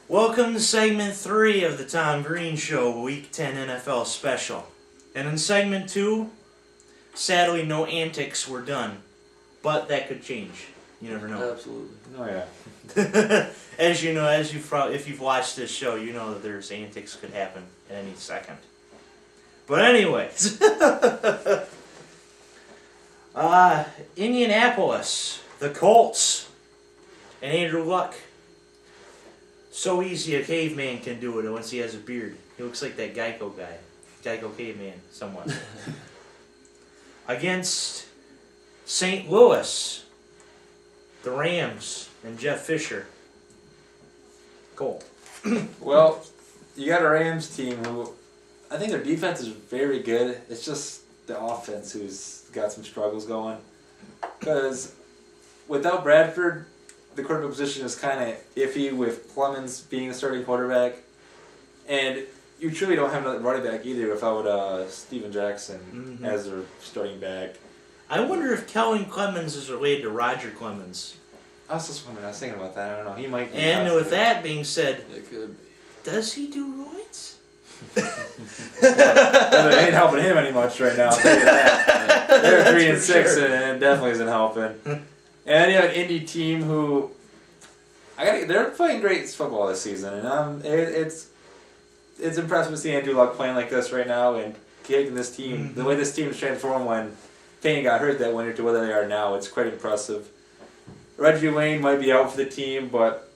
Welcome to segment 3 of the Tom Greene Show, Week 10 NFL Special. And in segment 2, sadly no antics were done, but that could change. You never know. Absolutely. Oh yeah. As you know, if you've watched this show, you know that there's antics could happen at any second. But anyways, Indianapolis, the Colts, and Andrew Luck. So easy a caveman can do it once he has a beard. He looks like that Geico guy. Geico caveman, somewhat. Against St. Louis, the Rams, and Jeff Fisher. Cole. Well, you got a Rams team who, I think their defense is very good. It's just the offense who's got some struggles going. Because without Bradford, the quarterback position is kind of iffy with Clemens being the starting quarterback. And you truly don't have another running back either without Steven Jackson as their starting back. I wonder if Kellen Clemens is related to Roger Clemens. I was just wondering, I was thinking about that. I don't know. He might be. And with that being said, It could be. does he do roids? Well, it ain't helping him any much right now. I'll tell you that. They're 3-6 sure. and it definitely isn't helping. And then you have an Indy team who they're playing great football this season, and it's impressive to see Andrew Luck playing like this right now and taking this team the way this team is transformed when Payne got hurt that winter to where they are now. It's quite impressive. Reggie Wayne might be out for the team, but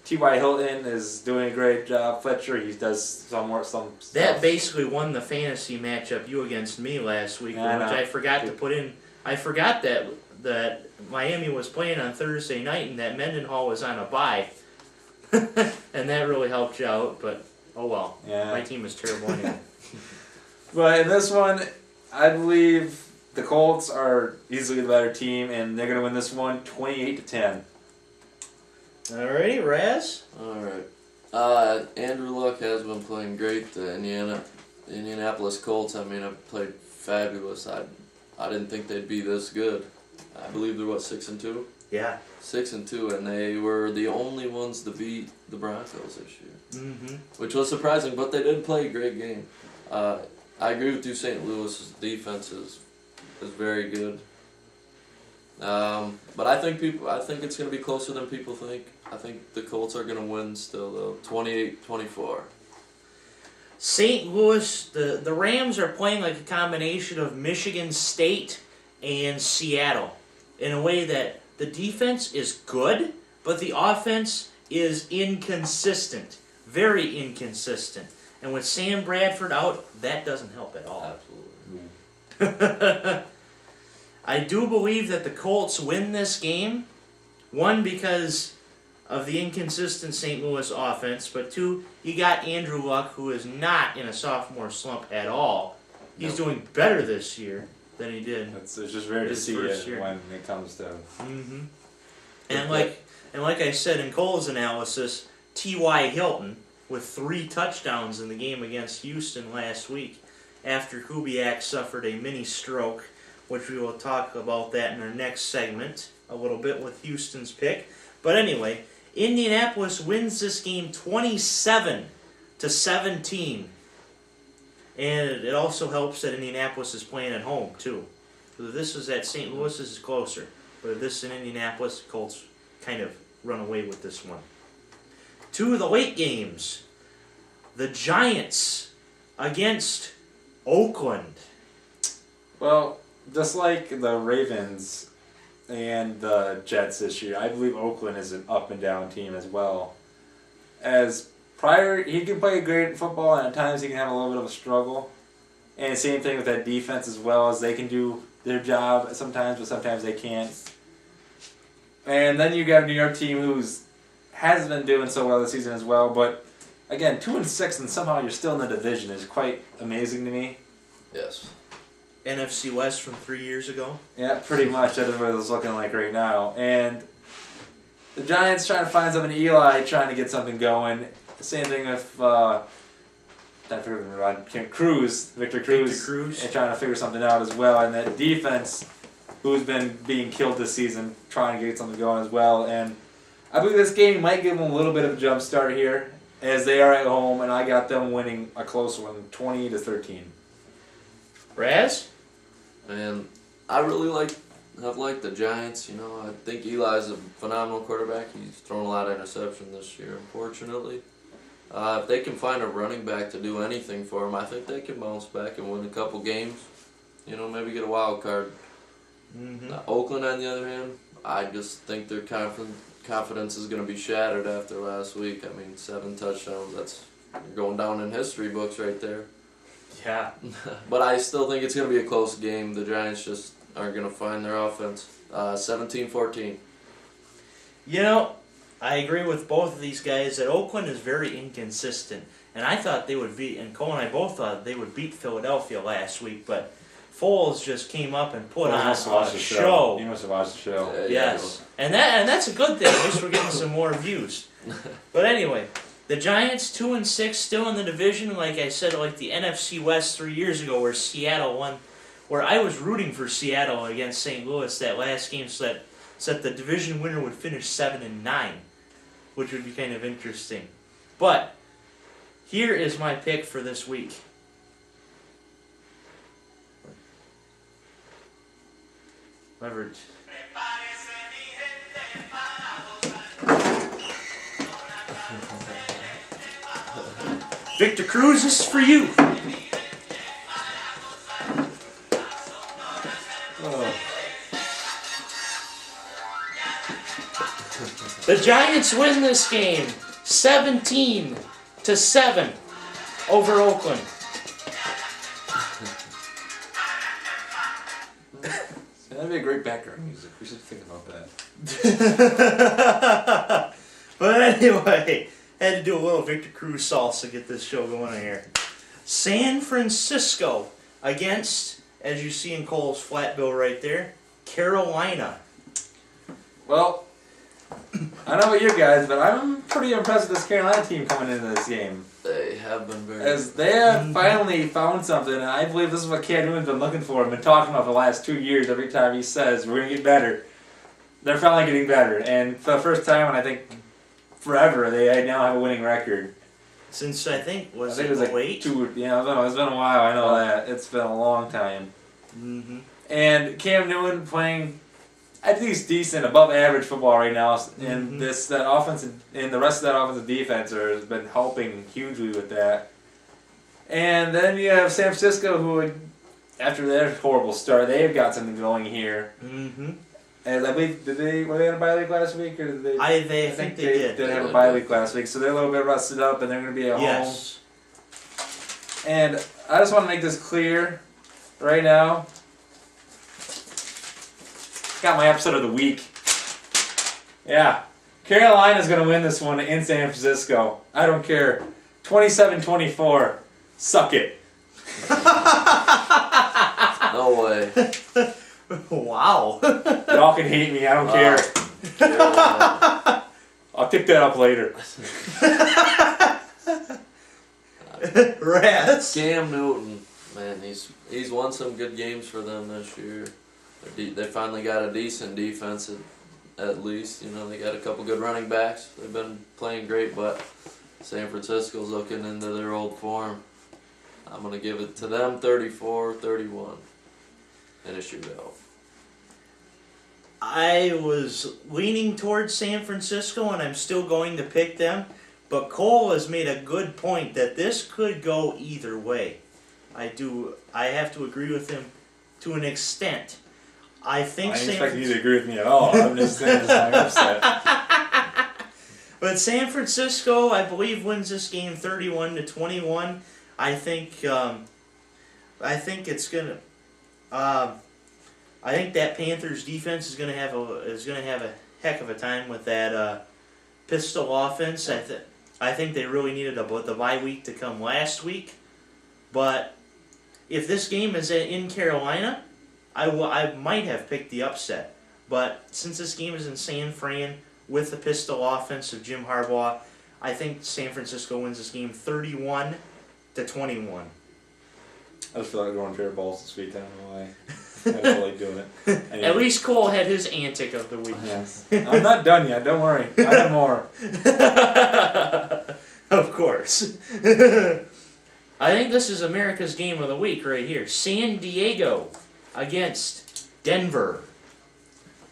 T.Y. Hilton is doing a great job. Fletcher, he does some stuff. That basically won the fantasy matchup you against me last week, Yeah, which I forgot to put in. I forgot that Miami was playing on Thursday night and that Mendenhall was on a bye. And that really helped you out, but oh well. Yeah. My team is terrible anyway. But in this one, I believe the Colts are easily the better team, and they're going to win this one 28-10. Alrighty, Raz? Alright. Andrew Luck has been playing great. The Indianapolis Colts, have played fabulous. I didn't think they'd be this good. I believe they're, 6-2? Yeah. 6-2, and they were the only ones to beat the Broncos this year. Mm-hmm. Which was surprising, but they did play a great game. I agree with you, St. Louis's defense is very good. But I think it's going to be closer than people think. I think the Colts are going to win still, though, 28-24. St. Louis, the Rams are playing like a combination of Michigan State and Seattle in a way that the defense is good, but the offense is inconsistent, very inconsistent. And with Sam Bradford out, that doesn't help at all. Absolutely. I do believe that the Colts win this game. One, because of the inconsistent St. Louis offense, but two, you got Andrew Luck, who is not in a sophomore slump at all. He's doing better this year than he did. It's just rare to His see first it year. when it comes to. Mm-hmm. And like I said in Cole's analysis, T.Y. Hilton with 3 touchdowns in the game against Houston last week after Kubiak suffered a mini stroke, which we will talk about that in our next segment a little bit with Houston's pick. But anyway, Indianapolis wins this game 27-17. And it also helps that Indianapolis is playing at home, too. So if this is at St. Louis, this is closer. But if this is in Indianapolis, the Colts kind of run away with this one. 2 of the late games. The Giants against Oakland. Well, just like the Ravens and the Jets this year, I believe Oakland is an up and down team as well. As prior, he can play great football, and at times he can have a little bit of a struggle. And same thing with that defense as well, as they can do their job sometimes, but sometimes they can't. And then you got a New York team who's hasn't been doing so well this season as well, but again, 2-6 and somehow you're still in the division is quite amazing to me. Yes. NFC West from 3 years ago. Yeah, pretty much. That is what it's looking like right now. And the Giants trying to find something. Eli trying to get something going. Same thing with Victor Cruz, and trying to figure something out as well. And that defense, who's been being killed this season, trying to get something going as well. And I believe this game might give them a little bit of a jump start here, as they are at home, and I got them winning a close one, 20-13. Raz? And I really have liked the Giants. You know, I think Eli's a phenomenal quarterback. He's thrown a lot of interception this year, unfortunately. If they can find a running back to do anything for them, I think they can bounce back and win a couple games. You know, maybe get a wild card. Mm-hmm. Oakland, on the other hand, I just think their confidence is going to be shattered after last week. I mean, 7 touchdowns, that's going down in history books right there. Yeah. But I still think it's going to be a close game. The Giants just aren't going to find their offense. 17-14. You know, I agree with both of these guys that Oakland is very inconsistent. And I thought they would beat, and Cole and I both thought they would beat Philadelphia last week, but Foles just came up and put on a show. You must have watched the show. Yes. And that's a good thing. At least we're getting some more views. But anyway, the Giants 2-6 still in the division, like I said, like the NFC West 3 years ago where Seattle won, where I was rooting for Seattle against St. Louis that last game so that the division winner would finish 7-9, which would be kind of interesting. But here is my pick for this week. Leverage. Victor Cruz, this is for you. Oh. The Giants win this game 17-7 over Oakland. That'd be a great background music. We should think about that. But anyway, had to do a little Victor Cruz salsa to get this show going here. San Francisco against, as you see in Cole's flat bill right there, Carolina. Well, I don't know about you guys, but I'm pretty impressed with this Carolina team coming into this game. They have been very... As they have finally found something, and I believe this is what Cam Newton's been looking for and been talking about for the last 2 years. Every time he says, we're going to get better. They're finally getting better. And for the first time in, I think, forever, they now have a winning record. Since I think it was like 8? Yeah, it's been a while, I know that. It's been a long time. Mm-hmm. And Cam Newton playing, I think he's decent, above average football right now. And that offense and the rest of that offensive defense has been helping hugely with that. And then you have San Francisco, who, after their horrible start, they've got something going here. Mm-hmm. And I believe, were they in a bye week last week, or did they? I think they did. They have a bye week last week, so they're a little bit rusted up, and they're going to be at home. And I just want to make this clear right now. Got my episode of the week. Yeah. Carolina's going to win this one in San Francisco. I don't care. 27-24. Suck it. No way. Wow. Y'all can hate me. I don't care. I'll pick that up later. Rats. Cam Newton, man, he's won some good games for them this year. They finally got a decent defense at least. You know, they got a couple good running backs. They've been playing great, but San Francisco's looking into their old form. I'm going to give it to them 34-31 in a shootout. I was leaning towards San Francisco, and I'm still going to pick them. But Cole has made a good point that this could go either way. I have to agree with him to an extent. I didn't expect you to agree with me at all. I'm just saying I'm upset. But San Francisco, I believe, wins this game 31-21. I think it's gonna. I think that Panthers defense is gonna have a heck of a time with that pistol offense. I think they really needed the bye week to come last week, but if this game is in Carolina, I might have picked the upset. But since this game is in San Fran with the pistol offense of Jim Harbaugh, I think San Francisco wins this game 31-21. I just feel like going fair balls this week. I don't know why. Totally doing it. Anyway. At least Cole had his antic of the week. Yes. I'm not done yet. Don't worry. I have more. Of course. I think this is America's game of the week right here. San Diego against Denver.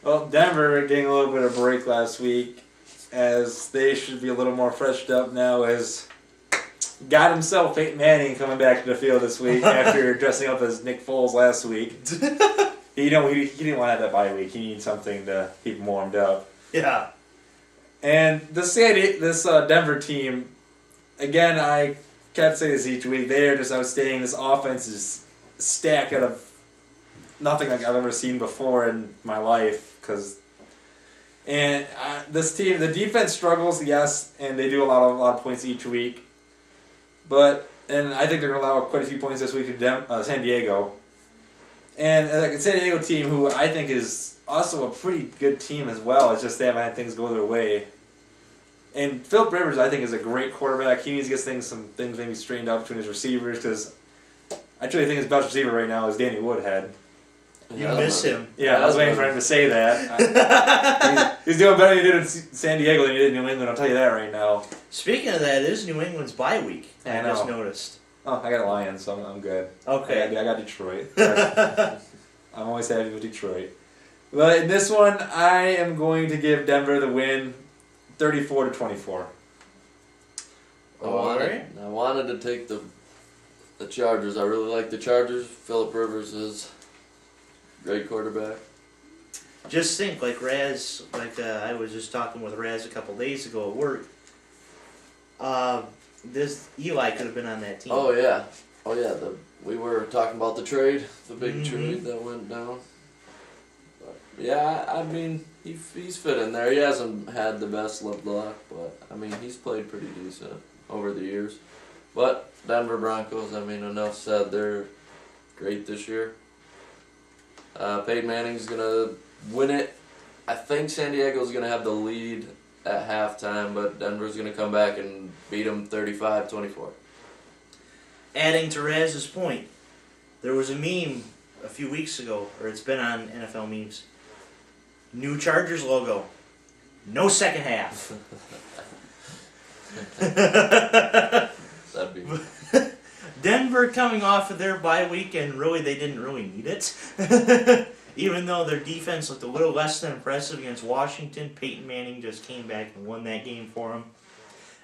Well, Denver getting a little bit of break last week, as they should be a little more freshed up now. As got himself Peyton Manning coming back to the field this week after dressing up as Nick Foles last week. He didn't want to have that bye week. He needed something to keep him warmed up. Yeah. And this Denver team, again, I can't say this each week. They are just outstanding. This offense is stacked out of nothing like I've ever seen before in my life. This team, the defense struggles, yes, and they do a lot of points each week. And I think they're going to allow quite a few points this week to San Diego. And like a San Diego team who I think is also a pretty good team as well. It's just they haven't had things go their way. And Philip Rivers, I think, is a great quarterback. He needs to get some things maybe straightened out between his receivers, because I truly think his best receiver right now is Danny Woodhead. You miss him. Yeah, I was waiting for him to say that. He's doing better than he did in San Diego than he did in New England, I'll tell you that right now. Speaking of that, it is New England's bye week. I just noticed. Oh, I got Lions, so I'm good. Okay. I got Detroit. I'm always happy with Detroit. But in this one, I am going to give Denver the win, 34-24. I wanted to take the Chargers. I really like the Chargers. Philip Rivers is a great quarterback. Just think, I was just talking with Raz a couple days ago at work. This Eli could have been on that team. Oh yeah. We were talking about the trade, the big trade that went down. But, yeah, I mean, he's fit in there. He hasn't had the best luck, but I mean, he's played pretty decent over the years. But Denver Broncos, I mean, enough said. They're great this year. Peyton Manning's gonna win it. I think San Diego's gonna have the lead at halftime, but Denver's gonna come back and beat them 35-24. Adding to Raz's point, there was a meme a few weeks ago, or it's been on NFL memes. New Chargers logo. No second half. That'd be Denver coming off of their bye week, and really they didn't really need it. Even though their defense looked a little less than impressive against Washington, Peyton Manning just came back and won that game for them.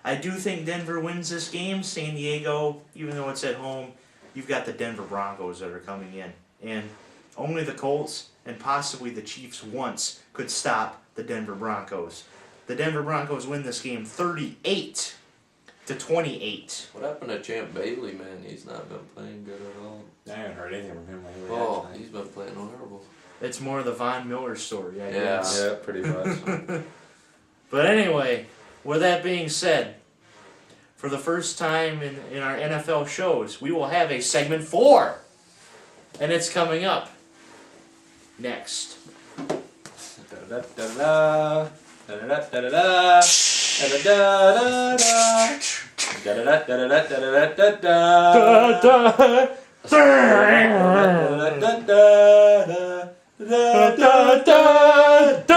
I do think Denver wins this game. San Diego, even though it's at home, you've got the Denver Broncos that are coming in. And only the Colts and possibly the Chiefs once could stop the Denver Broncos. The Denver Broncos win this game 38-28. What happened to Champ Bailey, man? He's not been playing good at all. I haven't heard anything from him lately. Oh, actually. he's been playing horrible. It's more the Von Miller story, I Yeah. guess. Yeah, pretty much. But anyway, with that being said, for the first time in our NFL shows, we will have a segment 4. And it's coming up next. Da-da-da-da-da. Da-da-da-da-da-da. Da-da-da-da-da-da. Da-da-da-da-da-da.